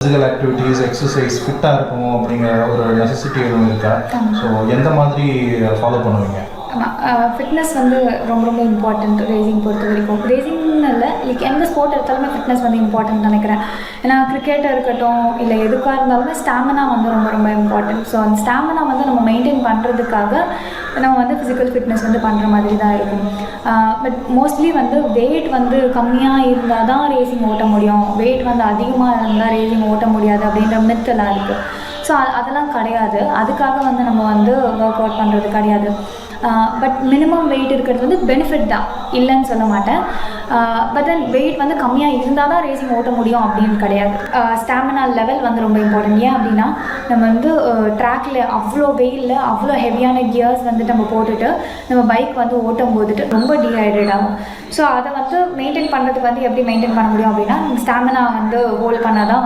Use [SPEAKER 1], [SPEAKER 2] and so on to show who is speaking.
[SPEAKER 1] Physical activities exercise ஃபிட்டாக இருக்கணும் அப்படிங்கிற ஒரு நெசசிட்டி எதுவும் இருக்கா? ஸோ எந்த மாதிரி ஃபாலோ பண்ணுவீங்க?
[SPEAKER 2] ஃபிட்னஸ் வந்து ரொம்ப ரொம்ப இம்பார்ட்டண்ட் ரேசிங் பொறுத்த வரைக்கும். ரேசிங்னு இல்லை, லைக் எந்த ஸ்போர்ட் எடுத்தாலுமே ஃபிட்னஸ் வந்து இம்பார்ட்டன்ட் நினைக்கிறேன். ஏன்னா கிரிக்கெட்டாக இருக்கட்டும் இல்லை எதுக்காக இருந்தாலுமே ஸ்டாமினா வந்து ரொம்ப ரொம்ப இம்பார்ட்டன்ட். ஸோ அந்த ஸ்டாமினா வந்து நம்ம மெயின்டைன் பண்ணுறதுக்காக நம்ம வந்து ஃபிசிக்கல் ஃபிட்னஸ் வந்து பண்ணுற மாதிரி தான் இருக்கும். பட் மோஸ்ட்லி வந்து வெயிட் வந்து கம்மியாக இருந்தால் தான் ரேசிங் ஓட்ட முடியும், வெயிட் வந்து அதிகமாக இருந்தால் ரேசிங் ஓட்ட முடியாது அப்படின்ற மித்தெல்லாம் இருக்குது. ஸோ அதெல்லாம் கிடையாது. அதுக்காக வந்து நம்ம வந்து ஒர்க் அவுட் பண்ணுறது கிடையாது. பட் மினிமம் வெயிட் இருக்கிறது வந்து பெனிஃபிட் தான், இல்லைன்னு சொல்ல மாட்டேன். பட் தென் வெயிட் வந்து கம்மியாக இருந்தால் தான் ரேசிங் ஓட்ட முடியும் அப்படின்னு கிடையாது. ஸ்டாமினா லெவல் வந்து ரொம்ப இம்பார்ட்டன்ட். ஏன் அப்படின்னா நம்ம வந்து ட்ராக்கில் அவ்வளோ வெயிலில் அவ்வளோ ஹெவியான கியர்ஸ் வந்துட்டு நம்ம போட்டுட்டு நம்ம பைக் வந்து ஓட்டும் போதுட்டு ரொம்ப டீஹைட்ரேட் ஆகும். ஸோ அதை வந்து மெயின்டைன் பண்ணுறதுக்கு வந்து எப்படி மெயின்டைன் பண்ண முடியும் அப்படின்னா ஸ்டாமினா வந்து ஹோல்ட் பண்ணால் தான்